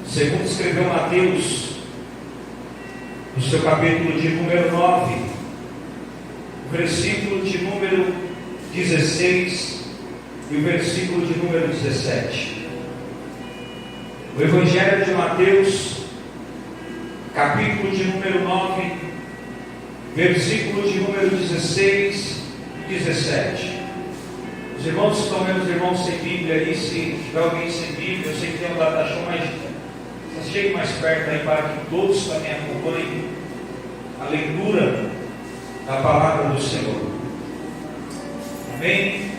segundo escreveu Mateus, no seu capítulo de número 9, versículo de número 16 e o versículo de número 17. O Evangelho de Mateus, capítulo de número 9, versículo de número 16 e 17. Os irmãos que estão vendo, os irmãos sem Bíblia aí, se tiver alguém sem Bíblia, eu sei que tem um data show, mas chegue mais perto aí para que todos também acompanhem a leitura da palavra do Senhor. Amém?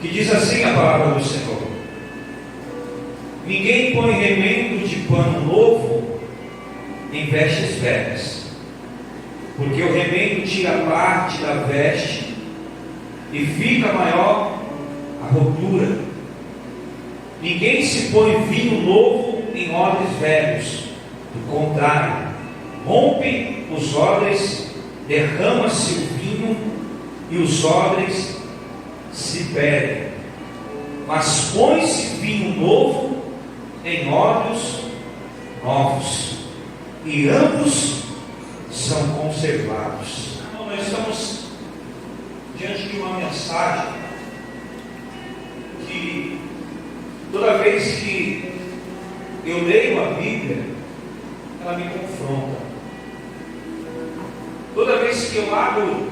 Que diz assim a palavra do Senhor: ninguém põe remendo de pano novo em vestes velhas, porque o remendo tira parte da veste e fica maior a rotura. Ninguém se põe vinho novo em odres velhos, do contrário, rompe os odres, derrama-se o vinho e os odres se perdem. Mas põe-se vinho novo em odres novos, e ambos são conservados. Nós estamos diante de uma mensagem que toda vez que eu leio a Bíblia, ela me confronta. Toda vez que eu abro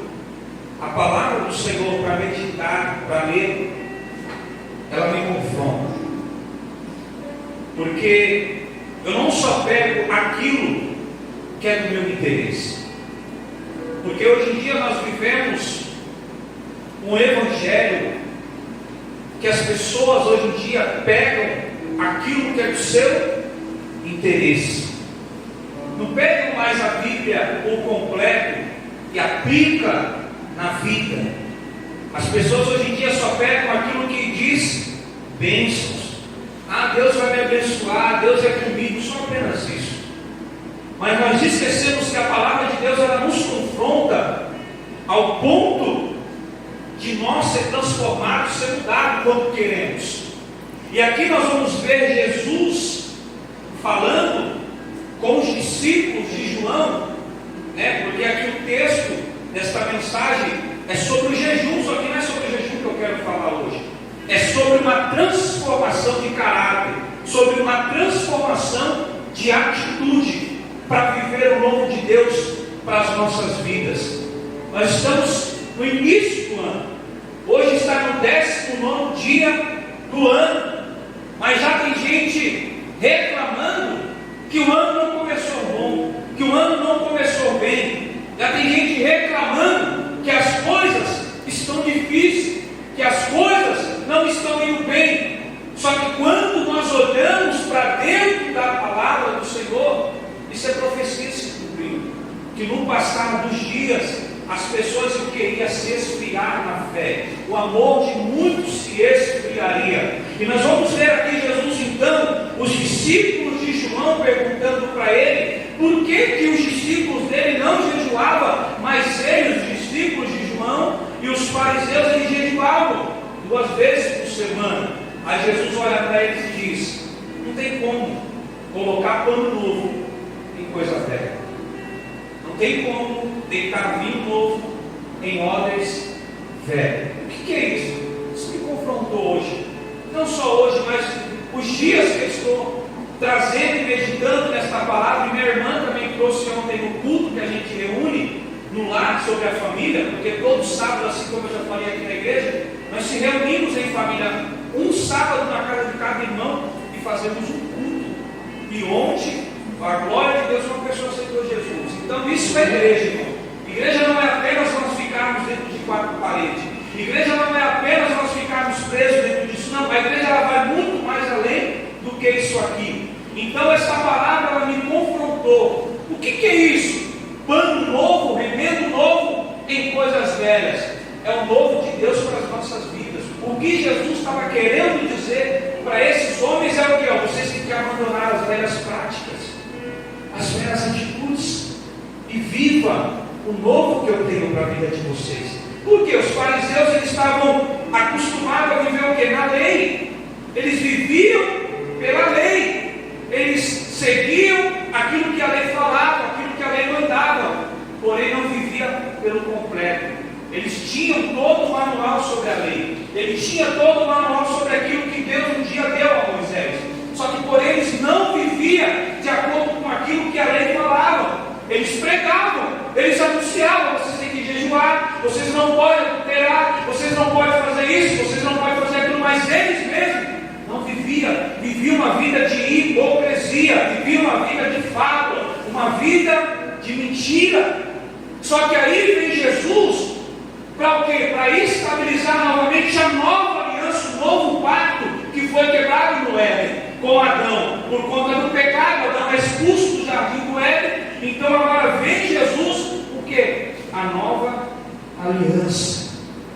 a palavra do Senhor para meditar, para ler, ela me confronta. Porque eu não só pego aquilo que é do meu interesse. Porque hoje em dia nós vivemos um evangelho que as pessoas hoje em dia pegam aquilo que é do seu interesse. Não pegam mais a Bíblia por completo e aplica na vida. As pessoas hoje em dia só pegam aquilo que diz bênçãos. Ah, Deus vai me abençoar, Deus é comigo, só apenas isso. Mas nós esquecemos que a palavra de Deus ela nos confronta ao ponto de nós ser transformados, ser mudados quando queremos. E aqui nós vamos ver Jesus falando com os discípulos de João, porque aqui o texto desta mensagem é sobre o jejum, só que não é sobre o jejum que eu quero falar hoje. É sobre uma transformação de caráter, sobre uma transformação de atitude para viver o novo de Deus para as nossas vidas. Nós estamos no início do ano. Hoje está no 19º dia do ano, mas já tem gente reclamando que o ano não começou bom, que o ano não começou bem. Já tem gente reclamando que as coisas estão difíceis, que as coisas não estão indo bem. Só que quando nós olhamos para dentro da palavra do Senhor, isso é profecia se cumprindo, que no passar dos dias as pessoas queriam se esfriar na fé, o amor de muitos se esfriaria. E nós vamos ver aqui Jesus então, os discípulos de João perguntando para ele, por que os discípulos dele não jejuavam, mas ele, os discípulos de João e os fariseus, eles jejuavam 2 vezes por semana. Aí Jesus olha para eles e diz, não tem como colocar pano novo em coisa velha. Não tem como deitar vinho novo em odres velhos. O que é isso? Isso me confrontou hoje. Não só hoje, mas os dias que eu estou trazendo e meditando nesta palavra. E minha irmã também trouxe ontem no culto que a gente reúne no lar sobre a família, porque todo sábado, assim como eu já falei aqui na igreja, nós se reunimos em família, um sábado na casa de cada irmão e fazemos um culto. E ontem, a glória de Deus, uma pessoa aceitou Jesus. Então isso é igreja, irmão. Igreja não é apenas nós ficarmos dentro de 4 paredes. Igreja não é apenas nós ficarmos presos dentro disso. Não, a igreja ela vai muito mais além do que isso aqui. Então essa palavra ela me confrontou. O que é isso? Pano novo, remendo novo em coisas velhas. É o novo de Deus para as nossas vidas. O que Jesus estava querendo dizer para esses homens é o que? Vocês têm que abandonar as velhas práticas, as velhas atitudes, e viva o novo que eu tenho para a vida de vocês. Porque os fariseus eles estavam acostumados a viver o que? Na lei. Eles viviam todo o manual sobre a lei. Ele tinha todo o manual sobre aquilo que Deus um dia deu a Moisés. Só que por eles não vivia de acordo com aquilo que a lei falava. Eles pregavam, eles anunciavam: vocês têm que jejuar, vocês não podem adulterar, vocês não podem fazer isso, vocês não podem fazer aquilo. Mas eles mesmos não viviam uma vida de hipocrisia, viviam uma vida de fábula, uma vida de mentira. Só que aí vem Jesus para o quê? Para estabilizar novamente a nova aliança, o novo pacto que foi quebrado no Éden com Adão, por conta do pecado. Adão é expulso do jardim do Éden. Então agora vem Jesus, o quê? A nova aliança.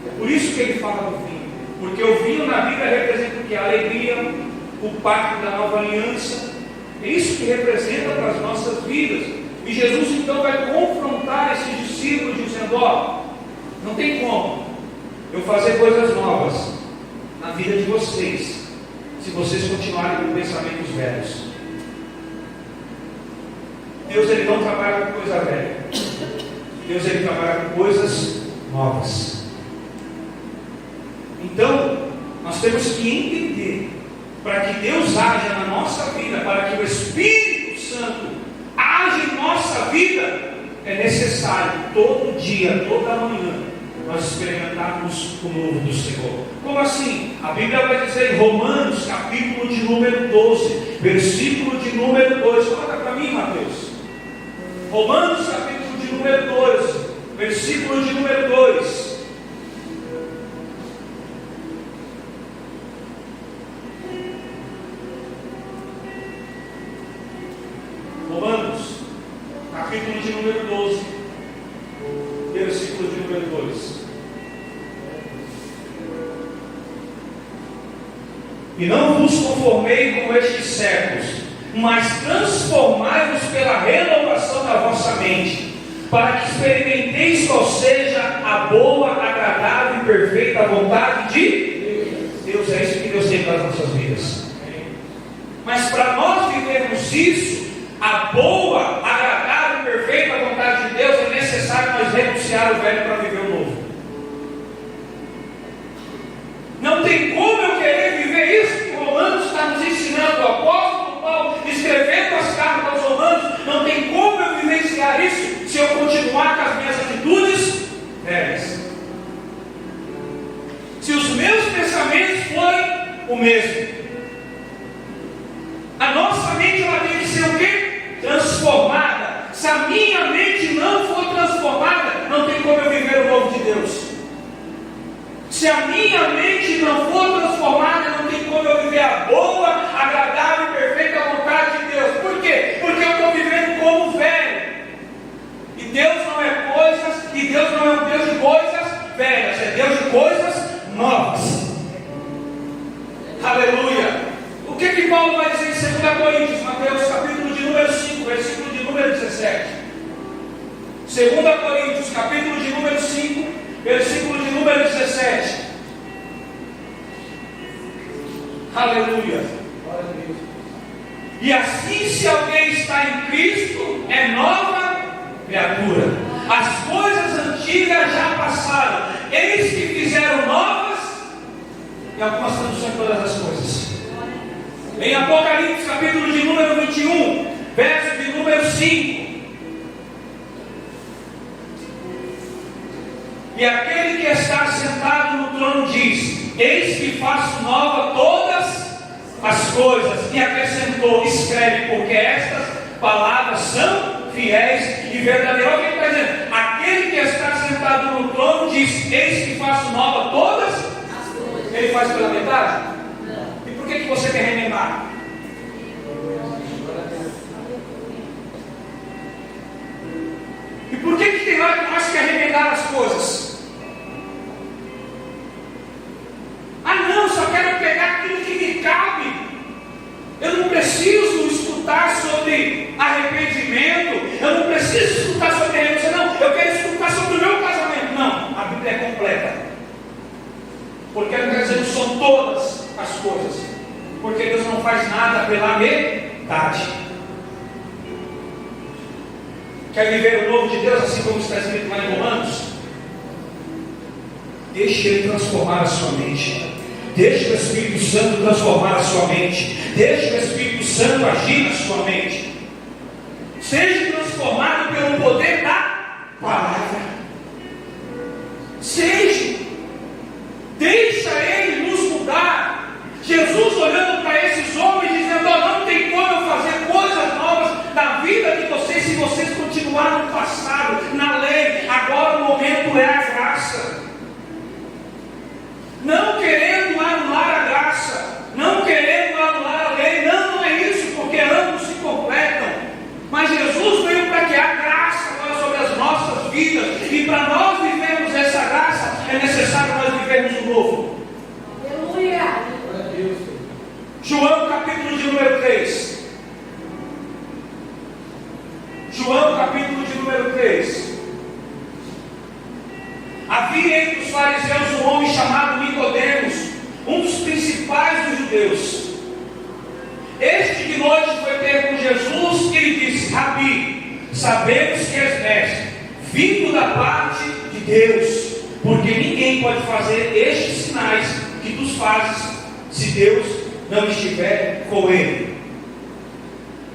É por isso que ele fala do vinho, porque o vinho na Bíblia representa o que? A alegria, o pacto da nova aliança. É isso que representa para as nossas vidas. E Jesus então vai confrontar esses discípulos dizendo: ó, não tem como eu fazer coisas novas na vida de vocês se vocês continuarem com pensamentos velhos. Deus, ele não trabalha com coisa velha. Deus, ele trabalha com coisas novas. Então nós temos que entender, para que Deus haja na nossa vida, para que o Espírito Santo haja em nossa vida, é necessário todo dia, toda manhã, nós experimentarmos o novo do Senhor. Como assim? A Bíblia vai dizer em Romanos, capítulo de número 12, versículo de número 2. Coloca para mim, Mateus. Romanos, capítulo de número 12, versículo de número 2. Romanos, capítulo de número 12, versículo de número 2. E não vos conformei com estes séculos, mas transformai-vos pela renovação da vossa mente, para que experimenteis qual seja a boa, agradável e perfeita vontade de Deus. É isso que Deus tem para as nossas vidas. Mas para nós vivermos isso, a boa, agradável e perfeita vontade de Deus, é necessário nós renunciar o velho para viver o novo. Não tem como eu querer viver isso que Romanos está nos ensinando. O apóstolo Paulo, escrevendo as cartas aos Romanos, não tem como eu vivenciar isso se eu continuar com as minhas atitudes velhas. Se os meus pensamentos forem o mesmo. A nossa mente, ela tem que ser o quê? Transformada. Se a minha mente não for transformada, não tem como eu viver o novo de Deus. Se a minha mente não for transformada, não tem como eu viver a boa, agradável e perfeita vontade de Deus. Por quê? Porque eu estou vivendo como velho. E Deus não é coisas, e Deus não é um Deus de coisas velhas, é Deus de coisas novas. Aleluia. O que Paulo vai dizer em 2 Coríntios, Mateus capítulo de número 5, versículo de número 17? 2 Coríntios, capítulo de número 5, versículo de número 17. Aleluia. E assim, se alguém está em Cristo, é nova criatura. As coisas antigas já passaram, eis que fizeram novas, e algumas traduções todas as coisas. Em Apocalipse, capítulo de número 21, verso de número 5. E aquele que está sentado no trono diz: eis que faço nova todas as coisas. E acrescentou: escreve, porque estas palavras são fiéis e verdadeiras. Olha o que ele está dizendo: aquele que está sentado no trono diz: eis que faço nova todas as coisas. Ele faz pela metade? E por que você quer remendar? E por que tem hora que nós queremos remendar as coisas? Ah não, só quero pegar aquilo que me cabe. Eu não preciso escutar sobre arrependimento. Eu não preciso escutar sobre renúncia. Não, eu quero escutar sobre o meu casamento. Não, a Bíblia é completa. Porque ela está dizendo que são todas as coisas. Porque Deus não faz nada pela metade. Quer viver o novo de Deus, assim como está escrito lá em Romanos? Deixe Ele transformar a sua mente. Deixe o Espírito Santo transformar a sua mente. Deixe o Espírito Santo agir na sua mente. Seja transformado pelo poder da palavra. Seja. Deixa Ele nos mudar. Jesus olhando para esses homens, dizendo: oh, não tem como eu fazer coisas novas na vida de vocês se vocês continuarem no passado, na lei. Agora o momento é a graça. Não querendo anular a graça, não querendo anular a lei. Não é isso, porque ambos se completam. Mas Jesus veio para que a graça agora sobre as nossas vidas. E para nós vivermos essa graça, é necessário nós vivermos o novo. Aleluia! João capítulo de número 3. João capítulo de número 3. Havia entre os fariseus um homem chamado Nicodemos, um dos principais dos judeus. Este de noite foi ter com Jesus e lhe disse: Rabi, sabemos que és mestre, vindo da parte de Deus, porque ninguém pode fazer estes sinais que tu fazes, se Deus não estiver com ele.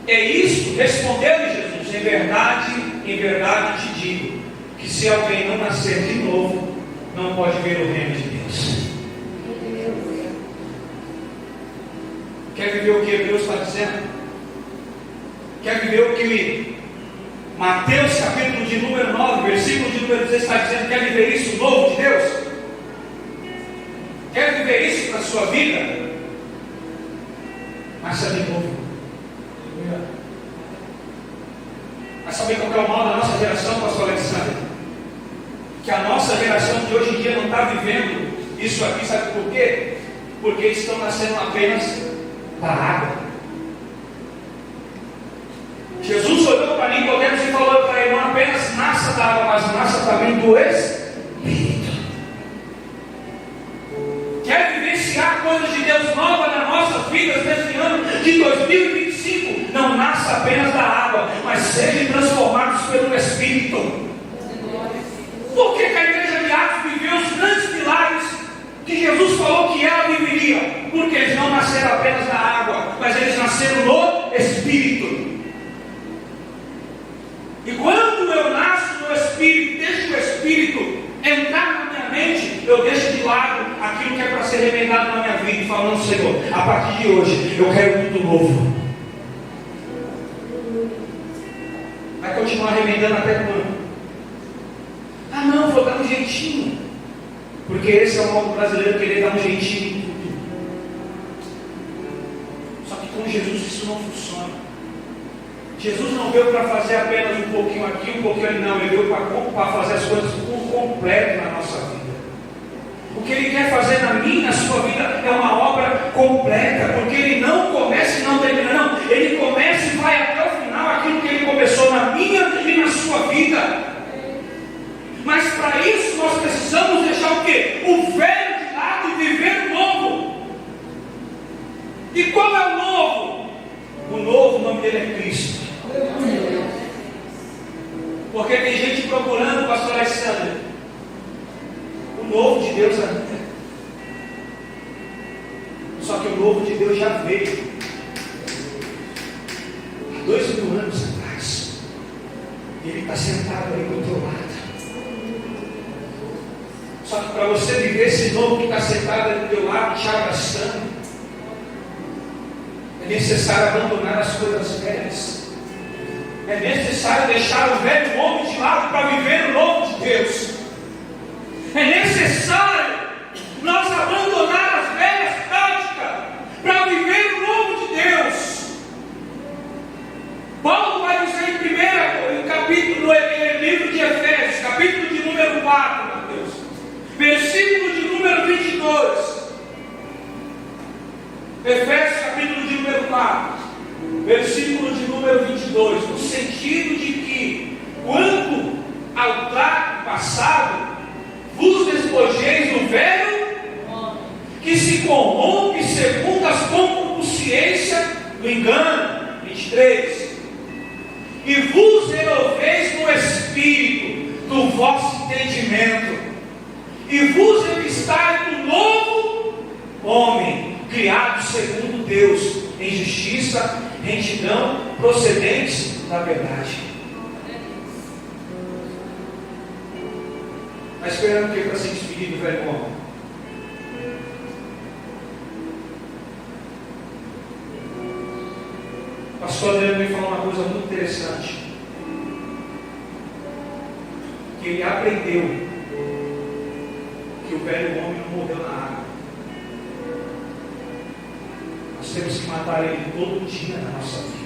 É isso, respondeu-lhe Jesus: em verdade te digo, que se alguém não nascer de novo, não pode ver o reino de Deus. Quer viver o que Deus está dizendo? Quer viver o que Mateus capítulo de número 9, versículo de número 16 está dizendo? Quer viver isso, o novo de Deus? Quer viver isso para a sua vida? Nasça de novo. Mas sabe qual é o mal da nossa geração, pastor Alexandre? Que a nossa geração de hoje em dia não está vivendo isso aqui, sabe por quê? Porque eles estão nascendo apenas da água. Jesus olhou para Nicodemos e falou para ele: não apenas nasça da água, mas nasça também do Espírito. Quer vivenciar coisas de Deus novas nas nossas vidas nesse ano de 2025? Não nasça apenas da água, mas sejam transformados pelo Espírito. Por que a igreja de Atos viveu os grandes milagres que Jesus falou que ela viveria? Porque eles não nasceram apenas da água, mas eles nasceram no Espírito. E quando eu nasço no Espírito, deixo o Espírito entrar na minha mente, eu deixo de lado aquilo que é para ser remendado na minha vida, e falando: Senhor, a partir de hoje eu quero tudo novo. Vai continuar remendando até quando? Ah, não, vou dar um jeitinho. Porque esse é o modo brasileiro, querer dar um jeitinho em tudo. Só que com Jesus isso não funciona. Jesus não veio para fazer apenas um pouquinho aqui, um pouquinho ali, não. Ele veio para fazer as coisas por completo na nossa vida. O que Ele quer fazer na minha e na sua vida é uma obra completa. Porque Ele não começa e não termina, não. Ele começa e vai até o final aquilo que Ele começou na minha e na sua vida. Mas para isso nós precisamos deixar o quê? O velho de lado e viver o novo. E qual é o novo? O novo, o nome dele é Cristo. Porque tem gente procurando, pastor Alexandre, o novo de Deus ainda. Só que o novo de Deus já veio há 2000 anos atrás. Ele está sentado aí do teu lado. Só que para você viver esse novo que está sentado aí do teu lado, te abraçando, é necessário abandonar as coisas velhas. É necessário deixar o velho homem de lado para viver o novo de Deus. É necessário nós abandonar as velhas práticas para viver o novo de Deus. Paulo vai dizer em capítulo, no livro de Efésios, capítulo de número 4, meu Deus, versículo de número 22. Efésios capítulo de número 4, versículo de número 22, no sentido de que, quanto ao trato passado, vos despojeis do velho, que se corrompe segundo as concupiscências do engano. 23. E vos renoveis no espírito do vosso entendimento, e vos revistai do novo homem, criado segundo Deus, em justiça, retidão, procedentes da verdade. Está esperando o que para se despedir do velho homem? O pastor Adriano me falou uma coisa muito interessante. Que ele aprendeu que o velho homem não morreu na água. Nós temos que matar ele todo dia na nossa vida.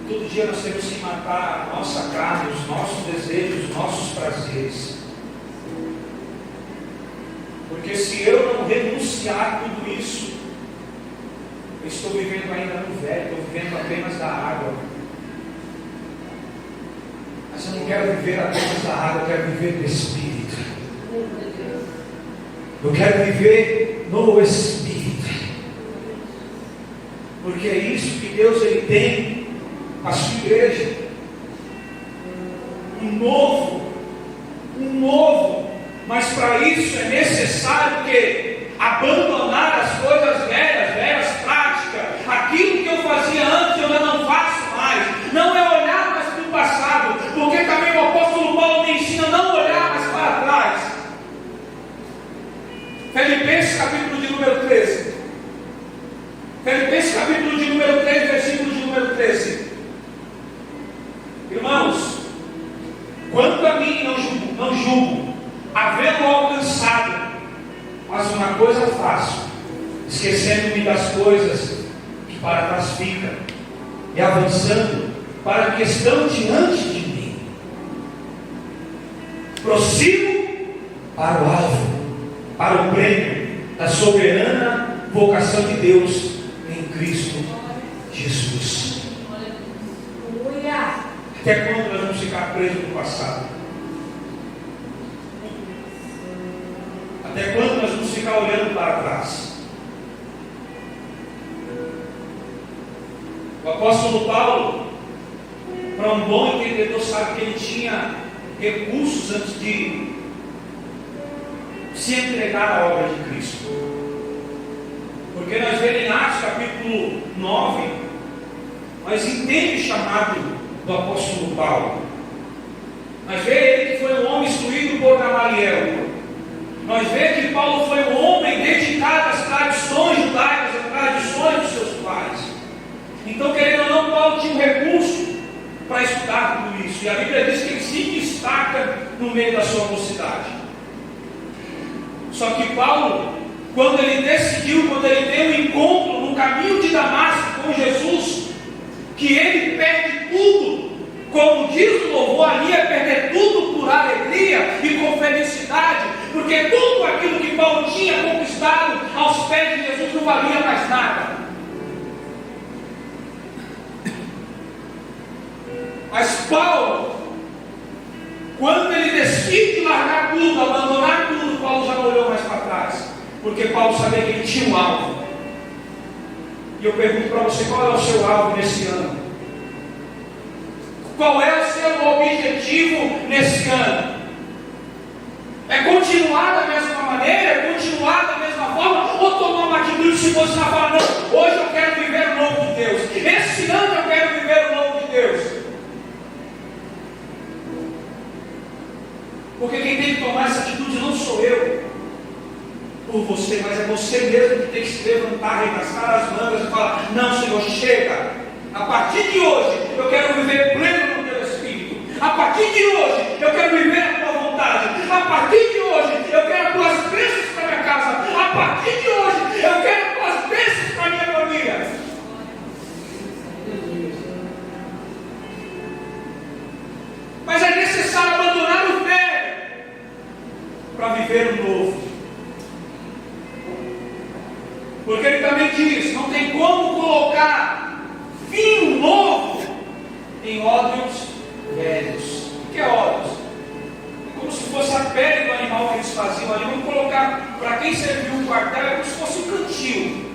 Todo dia nós temos que matar a nossa carne, os nossos desejos, os nossos prazeres. Porque se eu não renunciar a tudo isso, eu estou vivendo ainda no velho, estou vivendo apenas da água. Mas eu não quero viver apenas da água, eu quero viver do Espírito. Eu quero viver no Espírito. Porque é isso que Deus ele tem a sua igreja, um novo, mas para isso é necessário que abandonar as coisas velhas práticas, aquilo que eu fazia antes eu já não faço mais, não é olhar mais para o passado, porque também o apóstolo Paulo me ensina a não olhar mais para trás. Filipenses capítulo de número 13, Filipenses capítulo de número 13, versículo de número 13. Irmãos, quanto a mim não julgo havê-lo alcançado, mas uma coisa faço, esquecendo-me das coisas que para trás ficam e avançando para a que estão diante de mim, prossigo para o alvo, para o prêmio da soberana vocação de Deus em Cristo Jesus. Até quando nós vamos ficar presos no passado? Até quando nós vamos ficar olhando para trás? O apóstolo Paulo, para um bom entendedor, sabe que ele tinha recursos antes de se entregar à obra de Cristo. Porque nós vemos em Atos capítulo 9, nós entendemos o chamado do apóstolo Paulo. Nós vemos ele que foi um homem instruído por Gamaliel. Nós vemos que Paulo foi um homem dedicado às tradições judaicas, às tradições dos seus pais. Então, querendo ou não, Paulo tinha um recurso para estudar tudo isso. E a Bíblia diz que ele se destaca no meio da sua mocidade. Só que Paulo, quando ele decidiu, quando ele teve um encontro no caminho de Damasco com Jesus, que ele perde tudo, como diz o louvor ali, é perder tudo por alegria e com felicidade, porque tudo aquilo que Paulo tinha conquistado aos pés de Jesus não valia mais nada. Mas Paulo, quando ele decide largar tudo, abandonar tudo, Paulo já não olhou mais para trás, porque Paulo sabia que ele tinha um alvo. E eu pergunto para você, qual é o seu alvo nesse ano? Qual é o seu objetivo nesse ano? É continuar da mesma maneira? É continuar da mesma forma? Ou tomar uma atitude de se posicionar e falar, não, hoje eu quero viver o novo de Deus, esse ano eu quero viver o novo de Deus? Porque quem tem que tomar essa atitude não sou eu por você, mas é você mesmo que tem que se levantar, arregaçar as mangas e falar, não, Senhor, chega. A partir de hoje, eu quero viver pleno no teu Espírito. A partir de hoje, eu quero viver a tua vontade. A partir de hoje, eu quero as tuas bênçãos para minha casa. A partir de hoje, eu quero as tuas bênçãos para minha família. Mas é necessário abandonar o velho para viver o novo. Porque ele também diz, não tem como colocar vinho novo em óleos velhos. O que é óleos? É como se fosse a pele do animal que eles faziam ali. Vamos colocar, para quem serviu um quartel, é como se fosse um cantil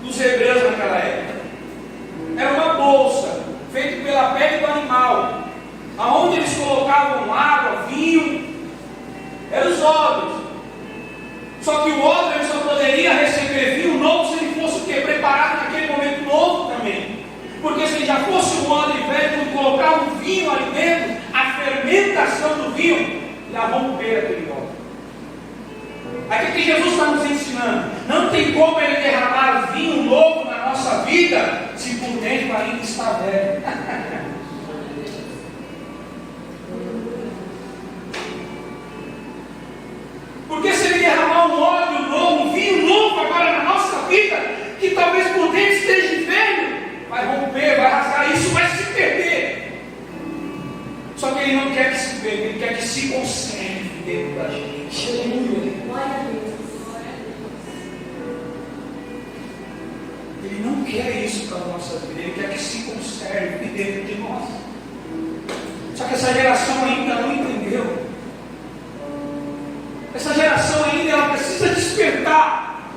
dos hebreus naquela época. Era uma bolsa feita pela pele do animal. aonde eles colocavam água, vinho, eram os odres. Só que o odre ele só poderia receber vinho novo se ele fosse o quê? Preparado naquele momento novo também. Porque se ele já fosse um odre velho, quando colocar um vinho ali dentro, a fermentação do vinho ia romper aquele odre. Aí o que Jesus está nos ensinando? Não tem como ele derramar vinho novo na nossa vida se por dentro ainda está velho. Porque se ele derramar um óleo novo, um vinho novo agora na nossa vida, que talvez por dentro esteja velho, vai romper, vai rasgar, isso vai se perder. Só que ele não quer que se perca, ele quer que se conserve dentro da gente. Ele não quer isso para a nossa vida, ele quer que se conserve dentro de nós. Só que essa geração ainda não entendeu. Essa geração ainda ela precisa despertar.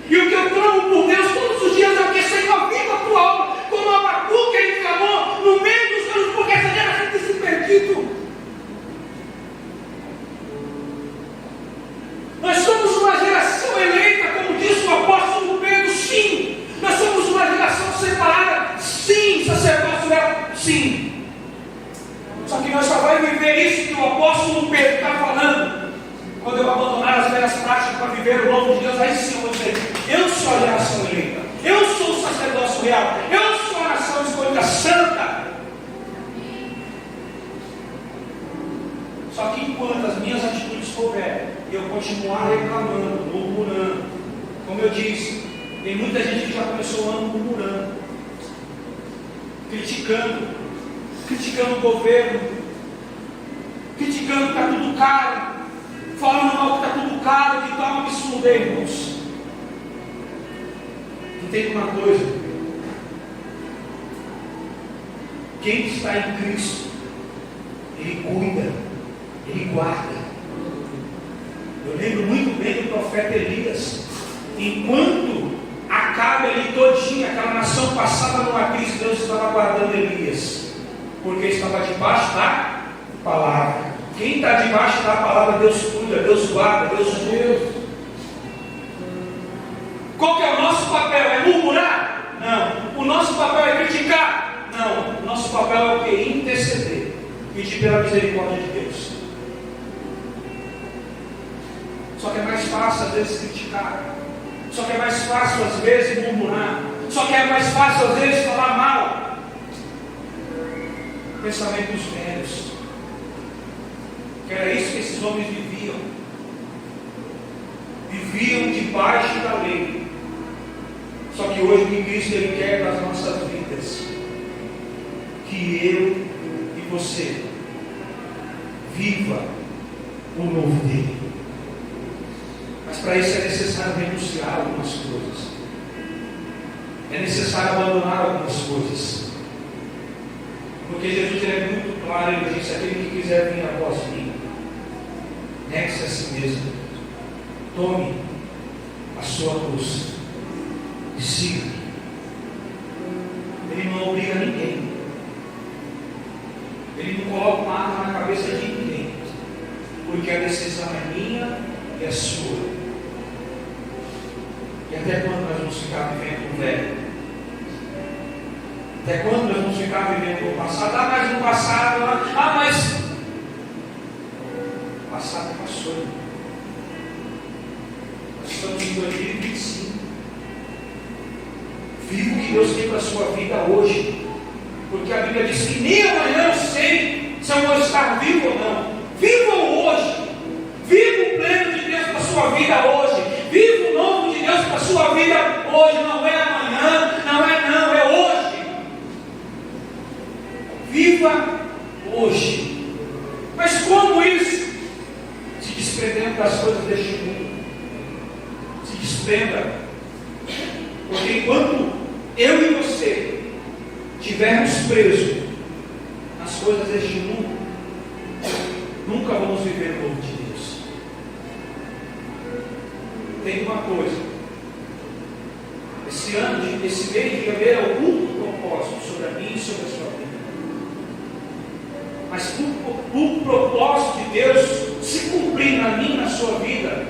E o que eu clamo por Deus todos os dias é o que? Senhor, viva a tua alma, como Abacuque ele clamou no meio dos anos, porque essa geração tem se perdido. Nós somos uma geração eleita, como disse o apóstolo Pedro, sim. Nós somos uma geração separada, sim. Sacerdócio é sim. Só que nós só vamos viver isso que o apóstolo Pedro está falando quando eu abandonar as velhas práticas para viver o novo de Deus. Aí sim eu vou dizer: eu sou a geração eleita, eu sou o sacerdócio real, eu sou a nação escolhida santa. Só que enquanto as minhas atitudes couberem e eu continuar reclamando, murmurando, como eu disse, tem muita gente que já começou o ano murmurando, criticando o governo, criticando que está tudo caro, falando mal que está tudo caro, que está um absurdo, irmãos. Entenda uma coisa: quem está em Cristo, ele cuida, ele guarda. Eu lembro muito bem do profeta Elias, enquanto Acabe ali todinha, aquela nação passava numa crise, Deus estava guardando Elias, porque estava debaixo da palavra. Quem está debaixo da palavra, Deus cuida, Deus guarda, Deus cuida. Qual que é o nosso papel? É murmurar? Não. O nosso papel é criticar? Não. O nosso papel é o que? Interceder, pedir pela misericórdia de Deus. Só que é mais fácil às vezes criticar, só que é mais fácil às vezes murmurar, só que é mais fácil às vezes falar mal. Pensamentos velhos, que era isso que esses homens viviam debaixo da lei. Só que hoje o que Cristo ele quer nas nossas vidas, que eu e você viva o novo dele. Mas para isso é necessário renunciar a algumas coisas, é necessário abandonar algumas coisas, porque Jesus ele é muito claro, ele disse: aquele que quiser vir após mim, negue-se a si mesmo, tome a sua cruz e siga. Ele não obriga ninguém, ele não coloca uma arma na cabeça de ninguém, porque a decisão é minha e a sua. E até quando nós vamos ficar vivendo o velho? Até quando nós vamos ficar vivendo o passado? Mas no passado, mas o passado passou. Nós estamos em 2025. Viva o que Deus tem para a sua vida hoje, porque a Bíblia diz que nem amanhã eu sei se eu vou estar vivo ou não. Viva o hoje, viva o pleno de Deus para a sua vida hoje, viva o novo de Deus para a sua vida hoje. Não é amanhã, não, é hoje. Viva hoje. Mas como isso? Se desprendendo das coisas deste mundo. Se desprenda. Porque enquanto eu e você estivermos presos nas coisas deste mundo, nunca vamos viver o novo de Deus. Tem uma coisa: esse ano, esse mês de janeiro é o último propósito sobre a minha e sobre a sua vida. Mas o propósito de Deus se cumprir na minha e na sua vida,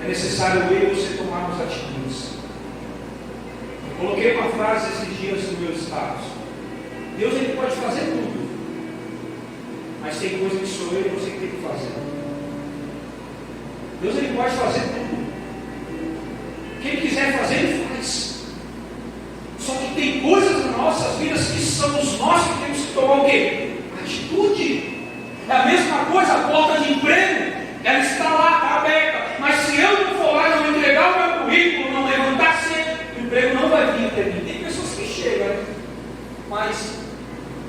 é necessário eu e você tomarmos atitudes. Eu coloquei uma frase esses dias no meu status: Deus, ele pode fazer tudo, mas tem coisa que sou eu e você que tem que fazer. Deus, ele pode fazer tudo. O que ele quiser fazer, ele faz. Só que tem coisas nas nossas vidas que somos nós que temos que tomar o quê? Atitude. É a mesma coisa, a porta de emprego, ela está lá, está aberta. Mas se eu não for lá, não entregar o meu currículo, não levantar cedo, o emprego não vai vir até mim. Tem pessoas que chegam, né? Mas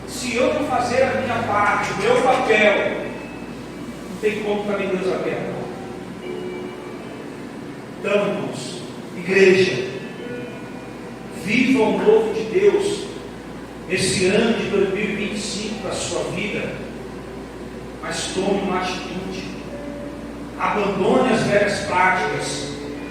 se eu não fazer a minha parte, o meu papel, não tem como para mim Deus aberto. Então, irmãos, igreja, viva o novo de Deus esse ano de 2025 para a sua vida, mas tome uma atitude. Abandone as velhas práticas,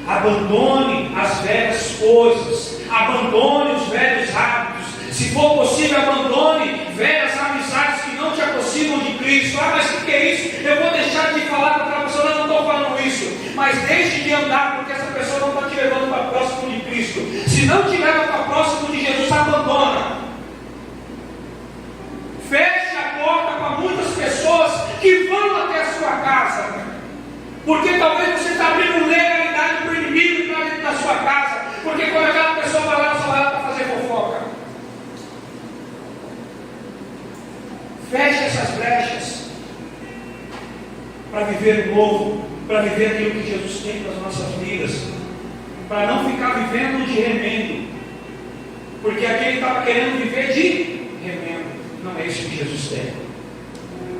abandone as velhas coisas, abandone os velhos hábitos. Se for possível, abandone velhas amizades que não te aproximam de Cristo. Ah, mas o que é isso? Eu vou deixar de falar com aquela pessoa. Não estou falando isso, mas deixe de andar, porque essa pessoa não está te levando para próximo de Cristo. Se não te leva para próximo de Jesus, abandona. Feche a porta para muitas pessoas que vão até a sua casa, porque talvez você está abrindo legalidade para o inimigo entrar dentro da sua casa, porque quando aquela pessoa vai lá, só vai lá para fazer fofoca. Feche essas brechas para viver o novo, para viver aquilo que Jesus tem para as nossas vidas, para não ficar vivendo de remendo, porque aquele estava querendo viver de remendo. Não é isso que Jesus tem.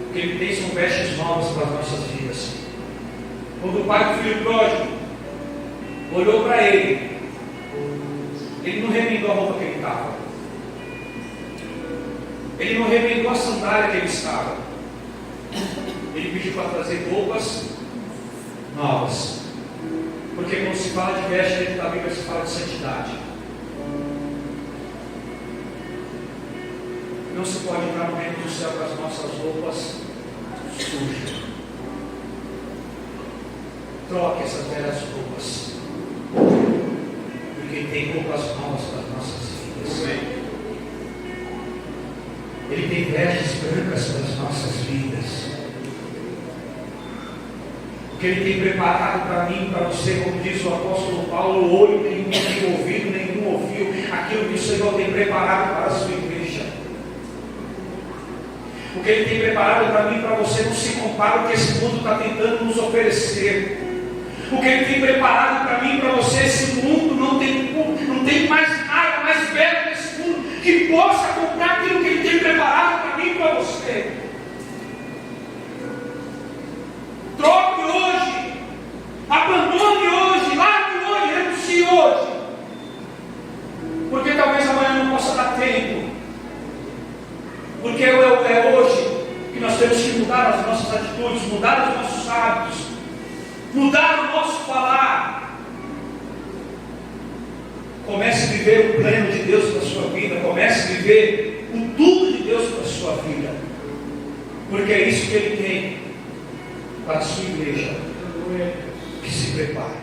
O que Ele tem são vestes novas para as nossas vidas. Quando o pai do filho pródigo olhou para ele não remendou a roupa que ele estava, ele não remendou a sandália que ele estava, ele pediu para trazer roupas novas, porque quando se fala de veste dentro da Bíblia, se fala de santidade. Não se pode entrar no reino do céu com as nossas roupas sujas. Troque essas velhas roupas, porque Ele tem roupas novas para as nossas vidas. Ele tem vestes brancas para as nossas vidas. O que Ele tem preparado para mim, para você, como diz o apóstolo Paulo: o olho nenhum tem ouvido, nenhum ouviu aquilo que o Senhor tem preparado para a sua igreja. O que Ele tem preparado para mim e para você não se compara ao que esse mundo está tentando nos oferecer. O que Ele tem preparado para mim e para você, esse mundo não tem mais nada mais belo nesse mundo que possa comprar aquilo que Ele tem preparado para mim e para você. Troque hoje, abandone hoje, largue hoje, renuncie hoje, porque talvez amanhã não possa dar tempo. Porque é hoje que nós temos que mudar as nossas atitudes, mudar os nossos hábitos, mudar o nosso falar. Comece a viver o plano de Deus para a sua vida, comece a viver o tudo de Deus para a sua vida, porque é isso que Ele tem para a sua igreja. Que se prepare.